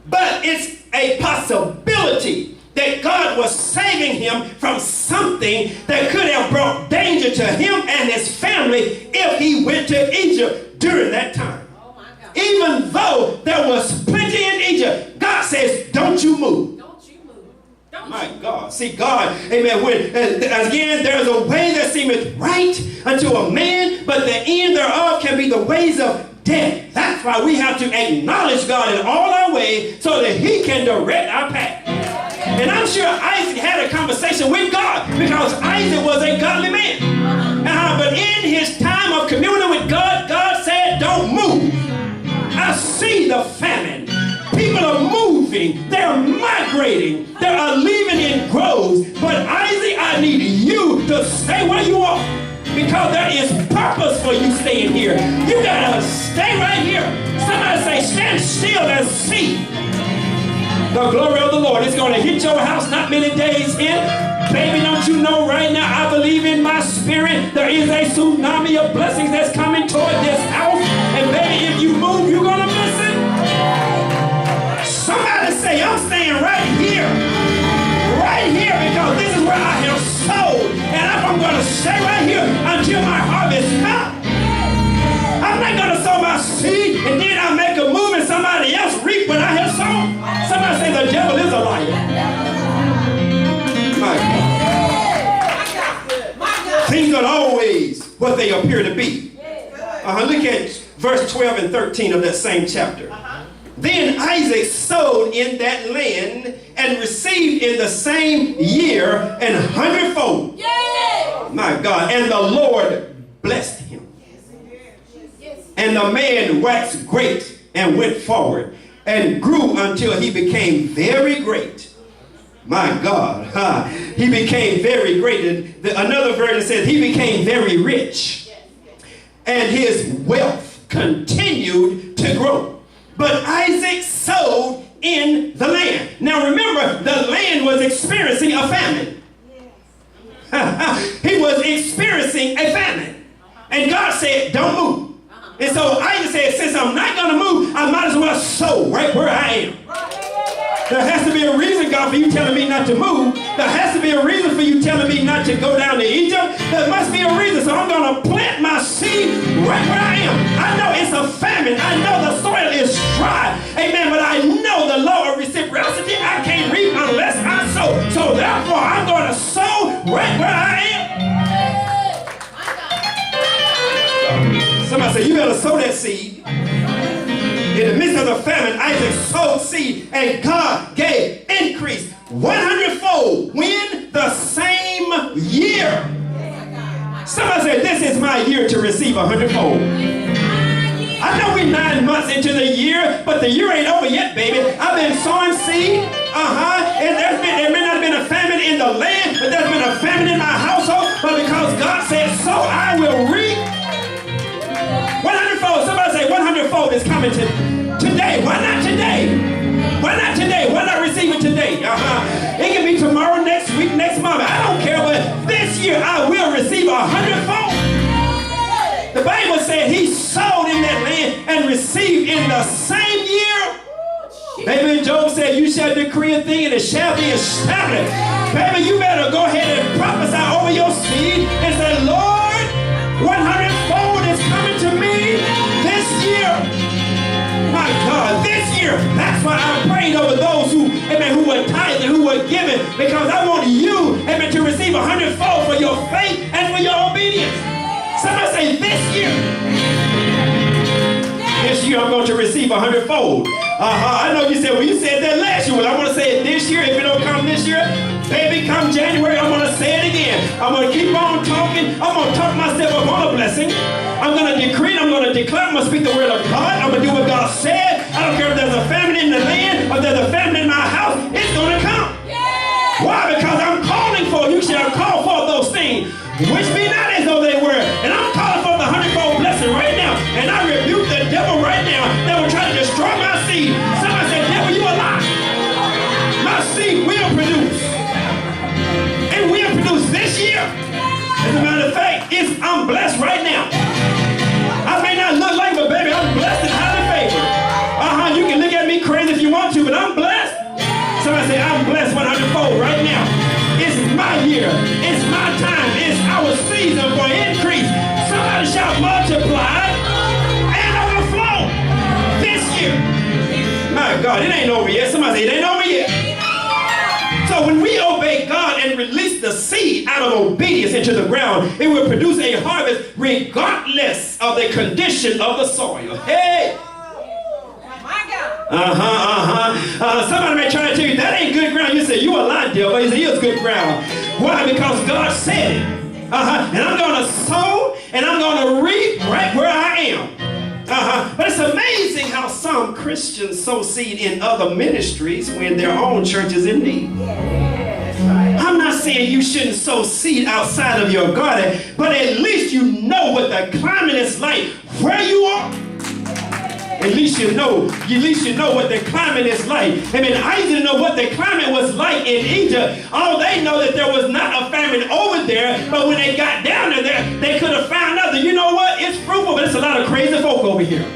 but it's a possibility that God was saving him from something that could have brought danger to him and his family if he went to Egypt during that time. Even though there was plenty in Egypt, God says, don't you move. Don't you move. My God. See, God, amen, again, there's a way that seemeth right unto a man, but the end thereof can be the ways of death. That's why we have to acknowledge God in all our ways so that he can direct our path. And I'm sure Isaac had a conversation with God because Isaac was a godly man. But in his time of communing with God, God said, don't move. I see the famine. People are moving. They're migrating. They are leaving in groves. But Isaac, I need you to stay where you are because there is purpose for you staying here. You got to stay right here. Somebody say, stand still and see. The glory of the Lord is going to hit your house not many days in. Baby, don't you know right now, I believe in my spirit, there is a tsunami of blessings that's coming toward this house. And baby, if you move, you're going to miss it. Somebody say, I'm staying right here. Right here, because this is where I have sowed. And I'm going to stay right here until my harvest comes. I'm not going to sow my seed and then I make a move and somebody else reap what I have sown. Somebody say the devil is a liar. My God. Things are always what they appear to be. Look at verse 12 and 13 of that same chapter. Then Isaac sowed in that land and received in the same year an hundredfold. My God. And the Lord blessed him. And the man waxed great and went forward and grew until he became very great. My God, he became very great. And another version says he became very rich. And his wealth continued to grow. But Isaac sowed in the land. Now remember, the land was experiencing a famine. He was experiencing a famine. And God said, don't move. And so Isaac said, since I'm not going to move, I might as well sow right where I am. There has to be a reason, God, for you telling me not to move. There has to be a reason for you telling me not to go down to Egypt. There must be a reason. So I'm going to plant my seed right where I am. I know it's a famine. I know the soil is dry. Amen. But I know the law of reciprocity. I can't reap unless I sow. So therefore, I'm going to sow right where I am. Somebody say, you better sow that seed. In the midst of the famine, Isaac sowed seed, and God gave increase 100-fold when the same year. Somebody say, this is my year to receive 100-fold. I know we're 9 months into the year, but the year ain't over yet, baby. I've been sowing seed. And there may not have been a famine in the land, but there's been a famine in my household. But because God said so, I will reap 100-fold. Somebody say 100-fold is coming today. Why not today? Why not today? Why not receive it today? It can be tomorrow, next week, next month. I don't care, but this year I will receive 100-fold. The Bible said he sowed in that land and received in the same year. Baby, Job said, you shall decree a thing and it shall be established. Baby, you better go ahead and prophesy over your seed and say, Lord, 100-fold is coming to me this year. My God, this year. That's why I prayed over those who were tithing, who were giving, because I want you, to receive 100-fold for your faith and for your obedience. Somebody say, this year. This year I'm going to receive 100-fold. I know you said, well, you said that last year. Well, I want to say it this year. If it don't come this year, baby, come January, I'm going to say it again. I'm going to keep on talking. I'm going to talk myself up on a blessing. I'm going to decree, I'm going to declare, I'm going to speak the word of God. I'm going to do what God said. I don't care if there's a famine in the land or there's a famine in my house. It's going to come. Yeah. Why? Because I'm calling for, you shall call for those things, which be not as though they were. And I'm calling for the 100-fold blessing right now. And I rebuke the devil right now that will try to destroy my seed. Somebody say, devil, you a lie. My seed will produce. And will produce this year. As a matter of fact, I'm blessed right now. I may not look like, but baby, I'm blessed and highly favored. You can look at me want to, but I'm blessed. Somebody say, I'm blessed 100-fold right now. It's my year. It's my time. It's our season for increase. Somebody shout multiply and overflow this year. My God, it ain't over yet. Somebody say, it ain't over yet. So when we obey God and release the seed out of obedience into the ground, it will produce a harvest regardless of the condition of the soil. Hey! Somebody may try to tell you, that ain't good ground. You say, you a lie, devil. You say, it's good ground. Why? Because God said it. And I'm going to sow and I'm going to reap right where I am. But it's amazing how some Christians sow seed in other ministries when their own church is in need. I'm not saying you shouldn't sow seed outside of your garden, but at least you know what the climate is like where you are. At least you know what the climate is like. I mean, Isaac didn't know what the climate was like in Egypt. Oh, they know that there was not a famine over there, but when they got down there, they could have found out that, you know what, it's fruitful, but it's a lot of crazy folk over here.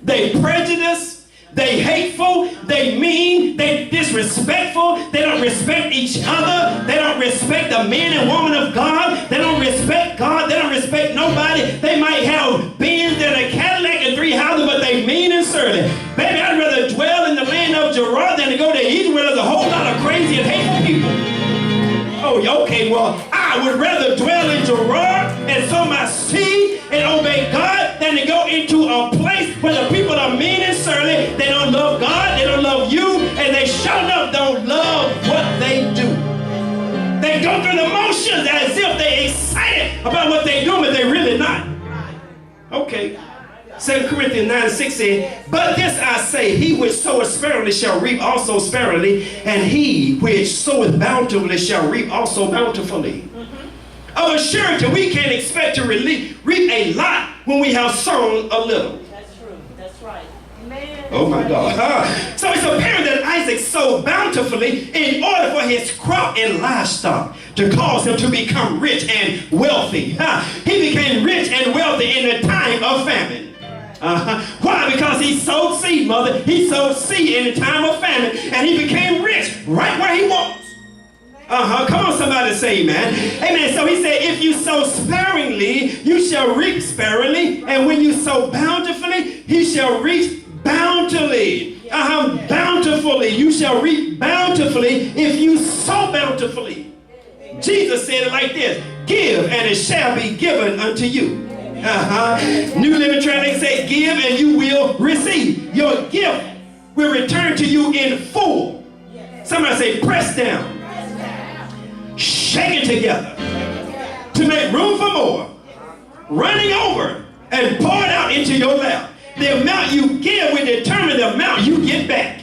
They prejudiced. They hateful, they mean, they disrespectful, they don't respect each other, they don't respect the men and women of God, they don't respect God, they don't respect nobody. They might have Benz and a Cadillac and 3 houses, but they mean and surly. Baby, I'd rather dwell in the land of Gerar than to go to Egypt where there's a whole lot of crazy and hateful people. Oh, okay, well, I would rather dwell in Gerar and sow my seed and obey God than to go into a place where the people are mean and surly. They don't love God, they don't love you, and they sure enough don't love what they do. They go through the motions as if they're excited about what they do, but they're really not. Okay. 2 Corinthians 9:6 says, but this I say, he which soweth sparingly shall reap also sparingly, and he which soweth bountifully shall reap also bountifully. Of a surety, we can't expect to reap a lot when we have sown a little. That's true. That's right. Amen. Oh my God. So it's apparent that Isaac sowed bountifully in order for his crop and livestock to cause him to become rich and wealthy. He became rich and wealthy in the time of famine. Why? Because he sowed seed, mother. He sowed seed in the time of famine, and he became rich right where he was. Come on, somebody say amen. Amen. So he said, if you sow sparingly, you shall reap sparingly. And when you sow bountifully, he shall reap bountifully. Bountifully. You shall reap bountifully if you sow bountifully. Jesus said it like this, give and it shall be given unto you. New Living Translation says, give and you will receive. Your gift will return to you in full. Somebody say, press down. Shake it together to make room for more, running over and pour it out into your lap. The amount you give will determine the amount you get back.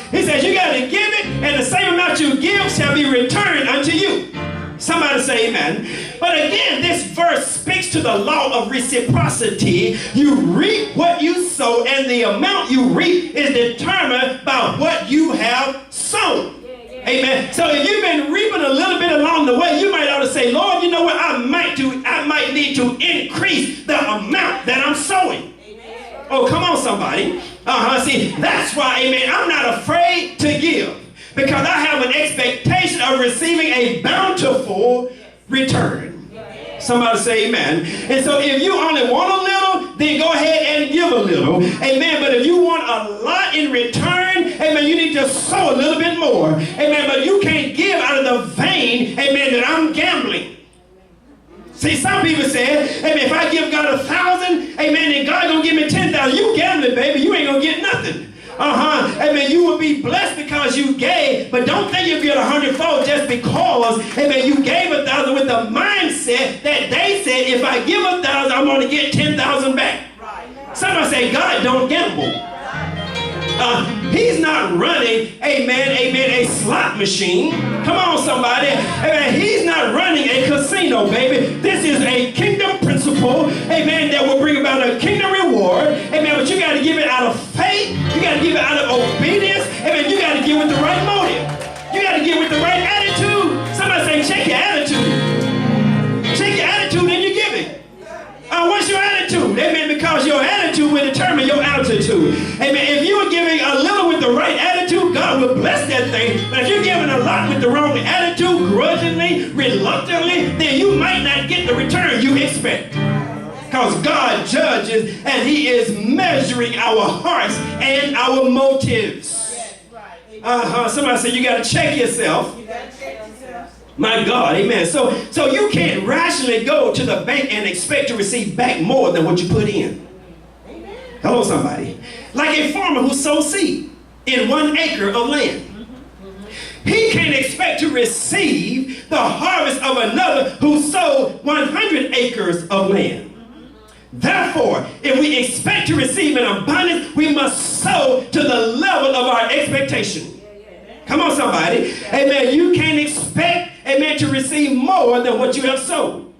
He says you got to give it, and the same amount you give shall be returned unto you. Somebody say amen. But again, this verse speaks to the law of reciprocity. You reap what you sow, and the amount you reap is determined by what you have sown. Amen. So if you've been reaping a little bit along the way, you might ought to say, Lord, you know what? I might need to increase the amount that I'm sowing. Amen. Oh, come on, somebody. See, that's why, amen, I'm not afraid to give, because I have an expectation of receiving a bountiful return. Somebody say amen. And so if you only want a little, then go ahead and give a little. Amen. But if you want a lot in return, amen, you need to sow a little bit more. Amen. But you can't give out of the vein, amen, that I'm gambling. See, some people say, amen, if I give God 1,000, amen, then God gonna give me 10,000. You gambling, baby. You ain't gonna get nothing. Amen. You will be blessed because you gave, but don't think you'll get 100-fold just because, amen, you gave 1,000 with the mindset that they said, if I give 1,000, I'm going to get 10,000 back. Somebody say, God don't gamble. He's not running, amen, a slot machine. Come on, somebody. Amen. He's not running a casino, baby. This is a kingdom principle, amen, that will bring about a kingdom reward. Amen. But you got to give it out of faith. You got to give it out of obedience. Amen. You got to give with the right motive. You got to give with the right attitude. Somebody say, check your attitude. Check your attitude and your giving. What's your attitude? Amen. Because your attitude will determine your altitude. Amen. If you are giving will bless that thing. But if you're giving a lot with the wrong attitude, grudgingly, reluctantly, then you might not get the return you expect. Because God judges and he is measuring our hearts and our motives. Somebody said you got to check yourself. My God, amen. So you can't rationally go to the bank and expect to receive back more than what you put in. Hello, somebody. Like a farmer who sows seed in 1 acre of land. He can't expect to receive the harvest of another who sowed 100 acres of land. Therefore, if we expect to receive an abundance, we must sow to the level of our expectation. Come on, somebody. Amen. You can't expect, amen, to receive more than what you have sowed.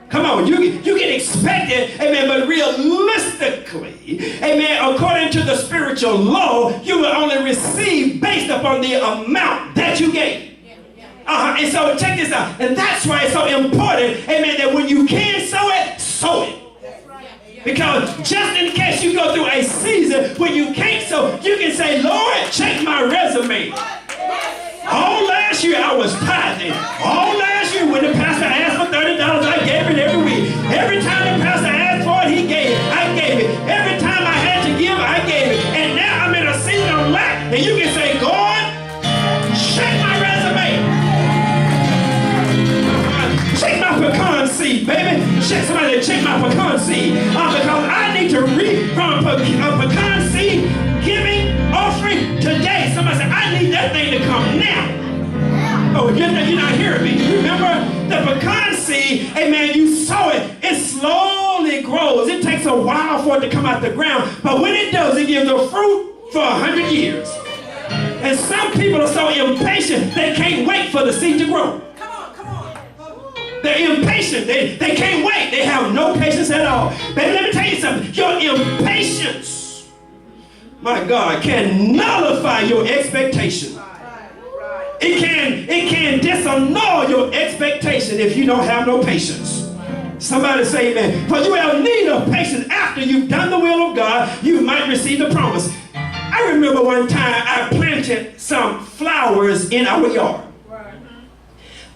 Come on. You can expect it, amen, but realistically, amen, according to the spiritual law, you will only receive based upon the amount that you gave. And so check this out. And that's why it's so important, amen, that when you can sow it, sow it. Because just in case you go through a season when you can't sow, you can say, Lord, check my resume. All last year I was tithing. All last year when the pastor asked for $30, I gave it every week. Every time the pastor asked for it, he gave it. I gave it. Every time I had to give, I gave it. And now I'm in a season of lack. And you can say, God, check my resume. Check my pecan seed, baby. Somebody check my pecan seed. Because I need to reap from a pecan seed giving offering today. Somebody said, I need that thing to come now. Oh, you're not hearing me. Remember, the pecan seed, amen, you sow it. It slowly grows. It takes a while for it to come out the ground. But when it does, it gives a fruit for 100 years. And some people are so impatient, they can't wait for the seed to grow. They're impatient. They can't wait. They have no patience at all. Baby, let me tell you something. Your impatience, my God, can nullify your expectation. It can disannul your expectation if you don't have no patience. Somebody say amen. For you have need of patience after you've done the will of God, you might receive the promise. I remember one time I planted some flowers in our yard.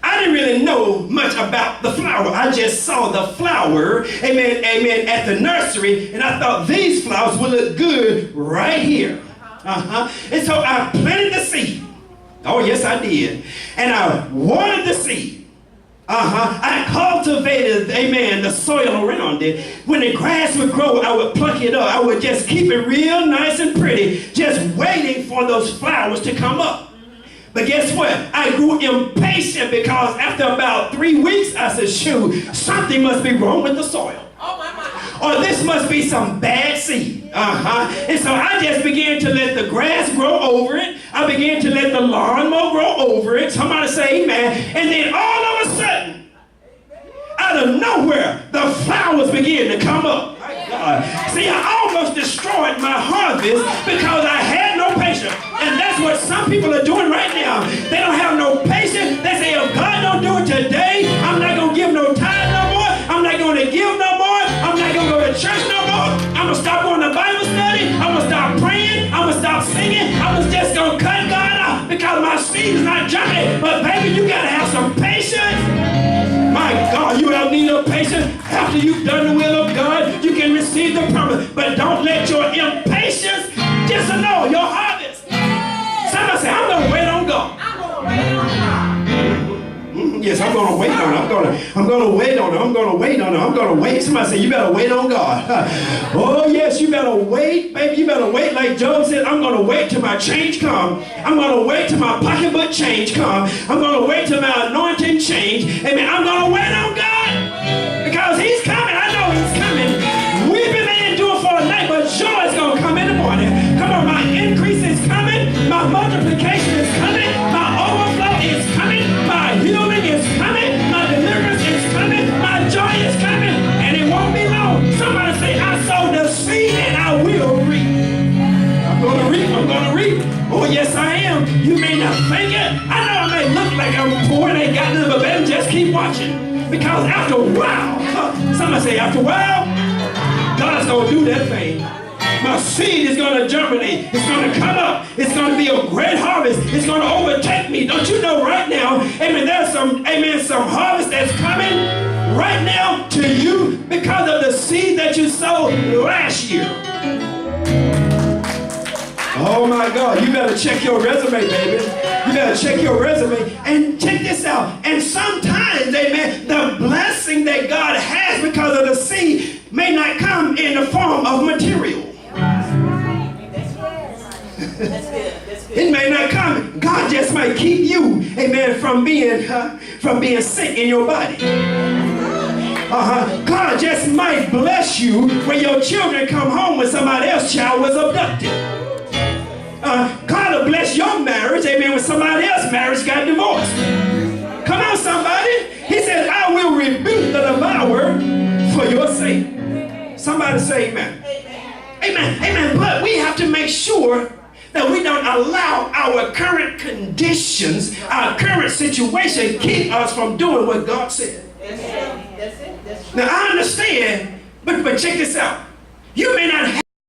I didn't really know much about the flower. I just saw the flower, amen, at the nursery, and I thought these flowers would look good right here. And so I planted the seed. Oh, yes, I did. And I watered the seed. I cultivated, amen, the soil around it. When the grass would grow, I would pluck it up. I would just keep it real nice and pretty, just waiting for those flowers to come up. But guess what? I grew impatient because after about 3 weeks, I said, shoot, something must be wrong with the soil. Or this must be some bad seed. And so I just began to let the grass grow over it. I began to let the lawnmower grow over it. Somebody say amen. And then all of a sudden, out of nowhere, the flowers began to come up. See, I almost destroyed my harvest because I had no patience. And that's what some people are doing right now. They don't have no patience. They say, if God don't do it today, I'm not going to give no tithe no more. I'm not going to give no more. I'm not going to go to church no more. I'm going to stop going to Bible study. I'm going to stop praying. I'm going to stop singing. I'm just going to cut God off because my seed is not germinating. But baby, you got to have some patience. My God, you have need of patience. After you've done the will of God, you can receive the promise. But don't let your impatience disannul your harvest. Somebody say, I'm going to wait on God. I'm going to wait on God. Yes, I'm going to wait on it. I'm going to wait on it. I'm going to wait on it. I'm going to wait. Somebody say, you better wait on God. Oh, yes, you better wait. Baby, you better wait. Like Job said, I'm going to wait till my change come. I'm going to wait till my pocketbook change come. I'm going to wait till my anointing change. Amen. I'm going to wait on God because he's coming. I know he's coming. Weeping may endure for a night, but joy is going to come in the morning. Come on, my increase is coming. My multiplication is coming. My overflow is coming. My healing is coming. My deliverance is coming. My joy is coming. And it won't be long. Somebody say, I sowed the seed and I will reap. I'm going to reap. I'm going to reap. Oh, yes, I am. You may not think it. I know I may look like I'm poor and ain't got nothing, but baby, just keep watching. Because after a while, somebody say, after a while, God's going to do that thing. My seed is going to germinate. It's going to come up. It's going to be a great harvest. harvest is going to overtake me. Don't you know right now, amen, there's some harvest that's coming right now to you because of the seed that you sowed last year. Oh my God, you better check your resume, baby. You better check your resume and check this out. And sometimes, amen, the blessing that God has because of the seed may not come in the form of material. It may not come. God just might keep you, amen, from being sick in your body. God just might bless you when your children come home when somebody else's child was abducted. God will bless your marriage, amen, when somebody else's marriage got divorced. Come on, somebody. He says, I will rebuke the devourer for your sake. Somebody say amen. Amen. Amen. But we have to make sure that we don't allow our current conditions, our current situation, keep us from doing what God said. That's it. Now, I understand, but check this out. You may not